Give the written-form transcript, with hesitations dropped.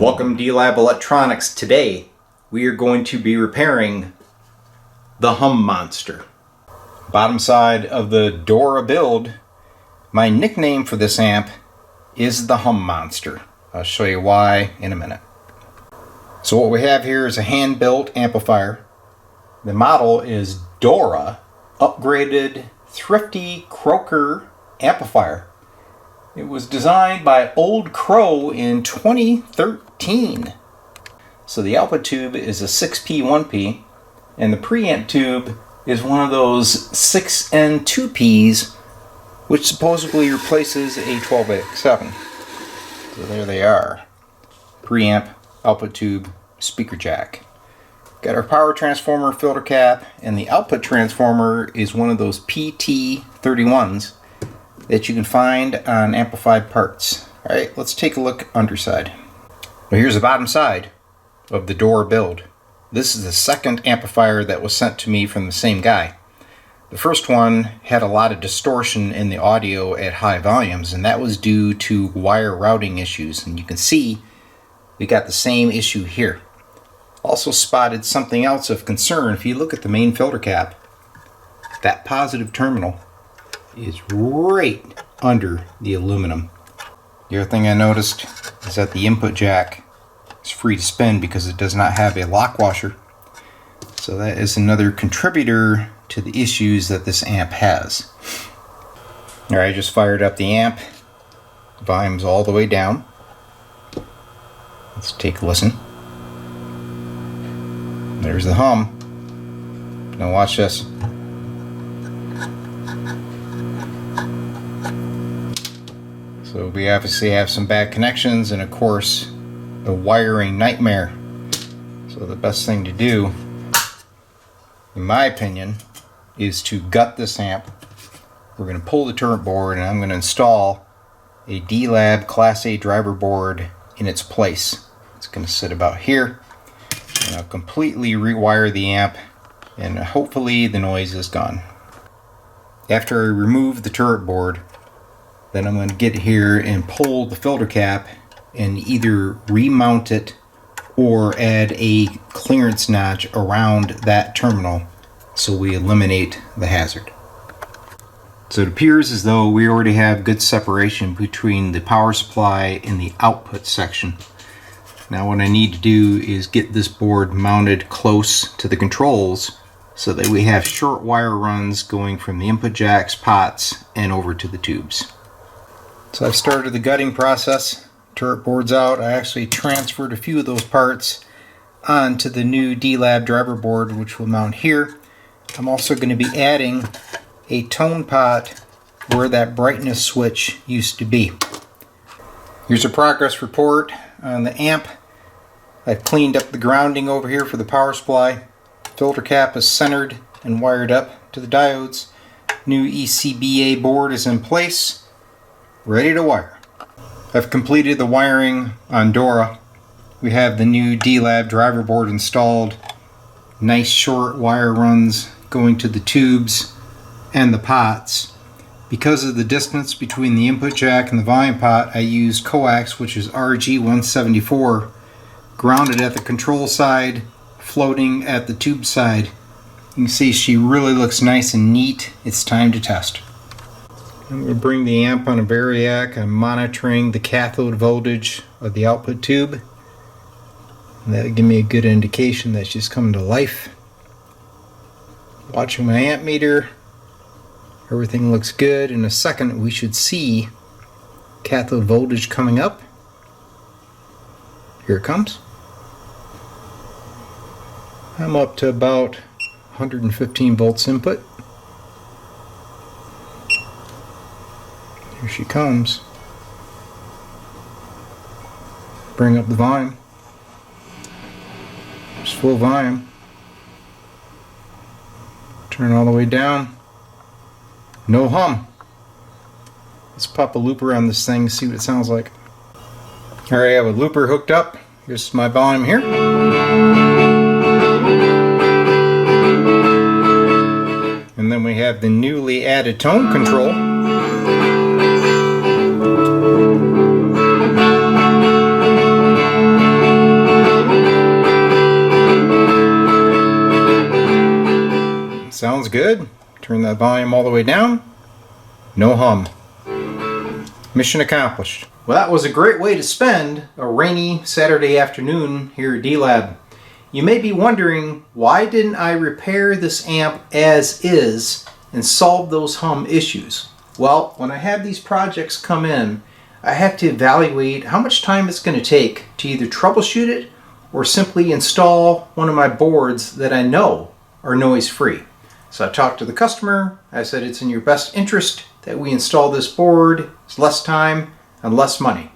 Welcome to D-Lab Electronics. Today we are going to be repairing the Hum Monster. Bottom side of the Dora build. My nickname for this amp is the Hum Monster. I'll show you why in a minute. So what we have here is a hand-built amplifier. The model is Dora upgraded Thrifty Croaker amplifier. It was designed by Old Crow in 2013. So the output tube is a 6P 1P, and the preamp tube is one of those 6N 2Ps, which supposedly replaces a 12X7. So there they are. Preamp, output tube, speaker jack. Got our power transformer filter cap, and the output transformer is one of those PT31s that you can find on Amplified Parts. Alright, let's take a look underside. Well, here's the bottom side of the Dora build. This is the second amplifier that was sent to me from the same guy. The first one had a lot of distortion in the audio at high volumes, and that was due to wire routing issues. And you can see we got the same issue here. Also spotted something else of concern. If you look at the main filter cap, that positive terminal is right under the aluminum. The other thing I noticed is that the input jack is free to spin because it does not have a lock washer. So that is another contributor to the issues that this amp has. Alright, I just fired up the amp. Volume's all the way down. Let's take a listen. There's the hum. Now watch this. So we obviously have some bad connections and of course a wiring nightmare. So the best thing to do, in my opinion, is to gut this amp. We're going to pull the turret board and I'm going to install a D-Lab Class A driver board in its place. It's going to sit about here, and I'll completely rewire the amp and hopefully the noise is gone. After I remove the turret board, then I'm going to get here and pull the filter cap and either remount it or add a clearance notch around that terminal so we eliminate the hazard. So it appears as though we already have good separation between the power supply and the output section. Now what I need to do is get this board mounted close to the controls so that we have short wire runs going from the input jacks, pots, and over to the tubes. So I've started the gutting process. Turret board's out. I actually transferred a few of those parts onto the new D-Lab driver board, which will mount here. I'm also going to be adding a tone pot where that brightness switch used to be. Here's a progress report on the amp. I've cleaned up the grounding over here for the power supply. Filter cap is centered and wired up to the diodes. New ECBA board is in place, ready to wire. I've completed the wiring on Dora. We have the new D-Lab driver board installed. Nice short wire runs going to the tubes and the pots. Because of the distance between the input jack and the volume pot, I used coax, which is RG174, grounded at the control side, floating at the tube side. You can see she really looks nice and neat. It's time to test. I'm going to bring the amp on a variac. I'm monitoring the cathode voltage of the output tube. And that'll give me a good indication that she's coming to life. Watching my amp meter. Everything looks good. In a second we should see cathode voltage coming up. Here it comes. I'm up to about 115 volts input. Here she comes. Bring up the volume. It's full volume. Turn all the way down. No hum. Let's pop a looper on this thing, see what it sounds like. Alright, I have a looper hooked up. Here's my volume here. And then we have the newly added tone control. sounds good. Turn that volume all the way down. No hum. Mission accomplished. Well, that was a great way to spend a rainy Saturday afternoon here at D-Lab. You may be wondering, why didn't I repair this amp as is and solve those hum issues? Well, when I have these projects come in, I have to evaluate how much time it's going to take to either troubleshoot it or simply install one of my boards that I know are noise free. So I talked to the customer. I said it's in your best interest that we install this board. It's less time and less money.